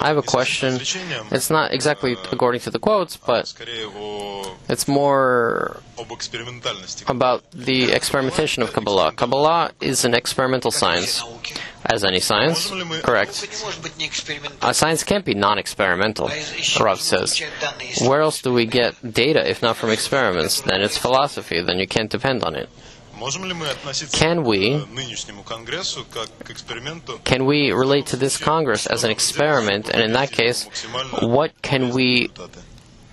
I have a question. It's not exactly according to the quotes, but it's more about the experimentation of Kabbalah. Kabbalah is an experimental science, as any science, correct? Science can't be non-experimental, Rav says. Where else do we get data if not from experiments? Then it's philosophy, then you can't depend on it. Can we relate to this Congress as an experiment? And in that case, what can we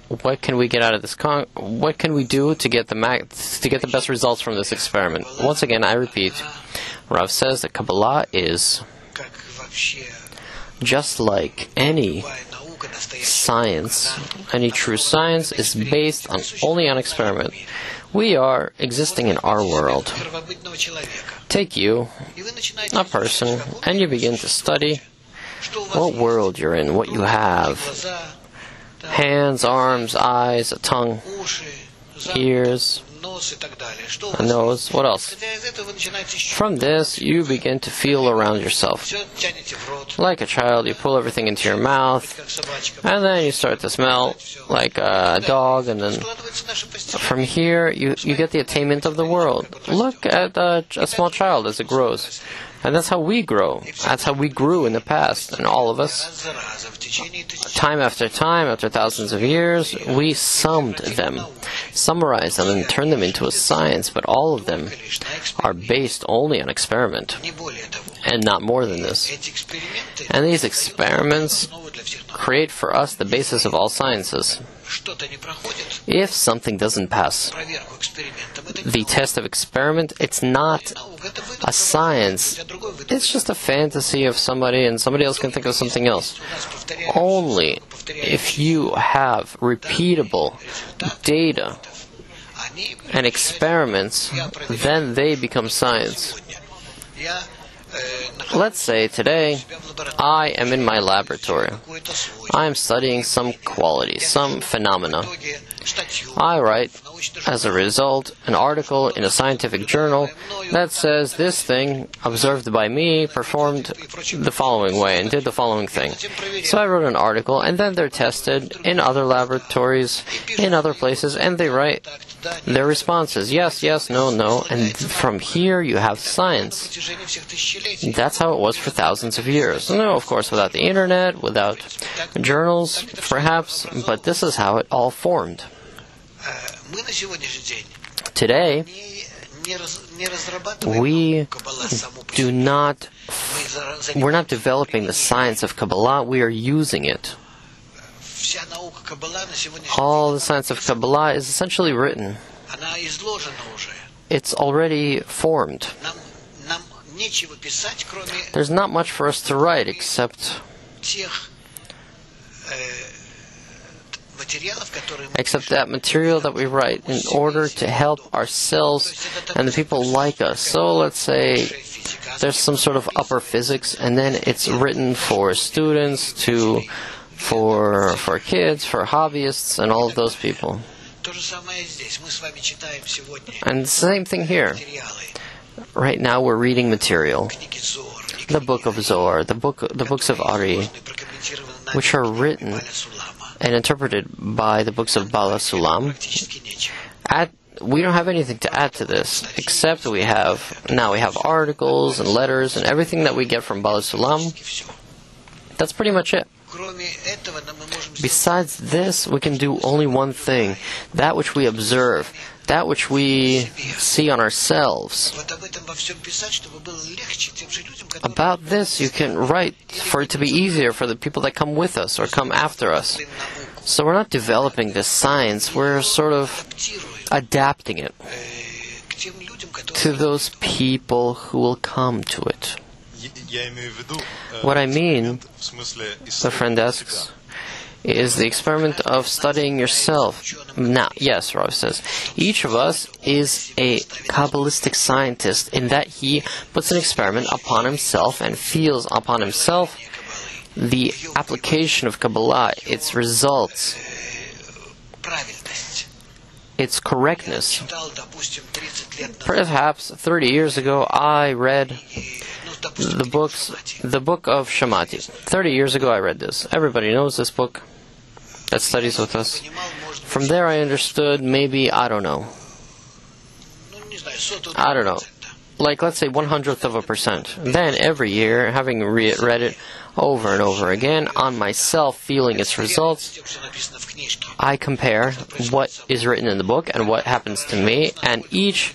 get out of this? What can we do to get the best results from this experiment? Once again, I repeat, Rav says that Kabbalah is just like any science. Any true science is based only on experiment. We are existing in our world. Take you, a person, and you begin to study what world you're in, what you have. Hands, arms, eyes, a tongue, ears, a nose, what else? From this, you begin to feel around yourself. Like a child, you pull everything into your mouth, and then you start to smell like a dog, and then from here, you get the attainment of the world. Look at a small child as it grows. And that's how we grow. That's how we grew in the past. And all of us, time, after thousands of years, we summed them, summarized them, and turned them into a science. But all of them are based only on experiment, and not more than this. And these experiments create for us the basis of all sciences. If something doesn't pass the test of experiment, it's not a science. It's just a fantasy of somebody, and somebody else can think of something else. Only if you have repeatable data and experiments, then they become science. Let's say today, I am in my laboratory. I am studying some quality, some phenomena. I write, as a result, an article in a scientific journal that says this thing, observed by me, performed the following way and did the following thing. So I wrote an article, and then they're tested in other laboratories, in other places, and they write their responses. Yes, yes, no, no. And from here you have science. That's how it was for thousands of years. No, of course, without the internet, without journals, perhaps, but this is how it all formed. Today, we're not developing the science of Kabbalah, we are using it. All the science of Kabbalah is essentially written. It's already formed. There's not much for us to write except that material that we write in order to help ourselves and the people like us. So let's say there's some sort of upper physics, and then it's written for students, for kids, for hobbyists, and all of those people. And the same thing here. Right now we're reading material. The book of Zohar, the books of Ari, which are written and interpreted by the books of Bala Sulam. We don't have anything to add to this, except we have articles and letters and everything that we get from Bala Sulam. That's pretty much it. Besides this, we can do only one thing, that which we observe, that which we see on ourselves. About this, you can write for it to be easier for the people that come with us or come after us. So we're not developing this science, we're sort of adapting it to those people who will come to it. What I mean, the friend asks, is the experiment of studying yourself. Now, yes, Rav says, each of us is a Kabbalistic scientist in that he puts an experiment upon himself and feels upon himself the application of Kabbalah, its results, its correctness. Perhaps 30 years ago I read the book of Shamati. 30 years ago I read this. Everybody knows this book that studies with us. From there I understood maybe, I don't know, like let's say 1/100%. Then every year, having read it over and over again on myself, feeling its results, I compare what is written in the book and what happens to me, and each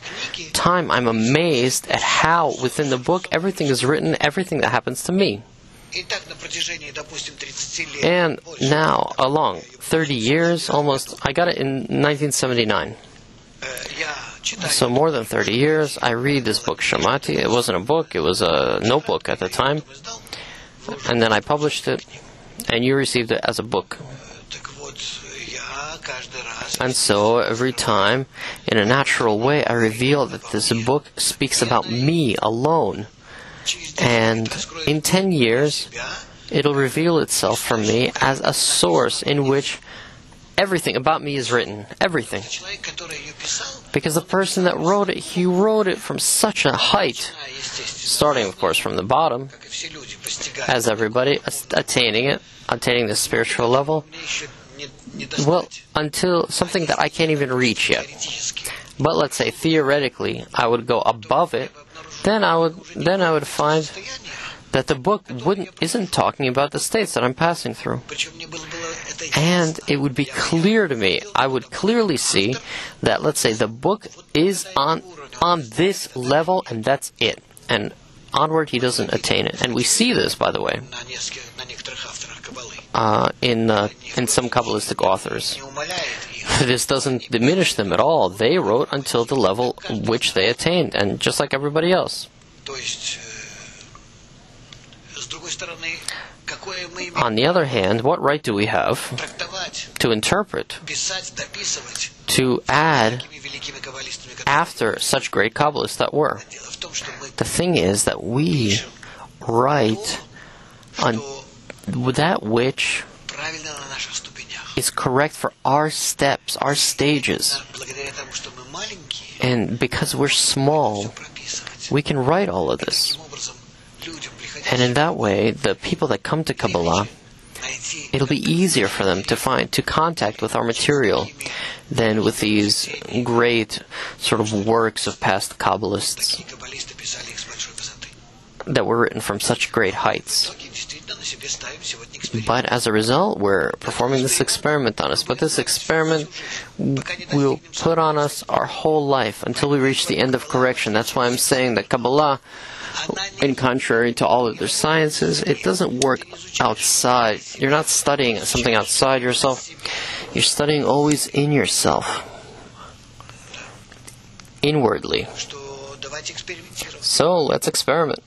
time I'm amazed at how within the book everything is written, everything that happens to me. And now, along 30 years, almost, I got it in 1979. So more than 30 years, I read this book, Shamati. It wasn't a book, it was a notebook at the time. And then I published it, and you received it as a book. And so, every time, in a natural way, I reveal that this book speaks about me alone. And in 10 years, it'll reveal itself for me as a source in which everything about me is written. Everything. Because the person that wrote it, he wrote it from such a height, starting, of course, from the bottom, as everybody, attaining the spiritual level, well, until something that I can't even reach yet. But let's say, theoretically, I would go above it, then I would find that the book isn't talking about the states that I'm passing through. And it would be clear to me, I would clearly see that, let's say, the book is on this level, and that's it. And onward, he doesn't attain it. And we see this, by the way, in some Kabbalistic authors. This doesn't diminish them at all. They wrote until the level which they attained, and just like everybody else. On the other hand, what right do we have to interpret, to add after such great Kabbalists that were? The thing is that we write on that which is correct for our steps, our stages. And because we're small, we can write all of this. And in that way, the people that come to Kabbalah, it'll be easier for them to contact with our material than with these great sort of works of past Kabbalists that were written from such great heights. But as a result, we're performing this experiment on us. But this experiment will put on us our whole life until we reach the end of correction. That's why I'm saying that Kabbalah, in contrary to all other sciences, it doesn't work outside. You're not studying something outside yourself. You're studying always in yourself, inwardly. So let's experiment.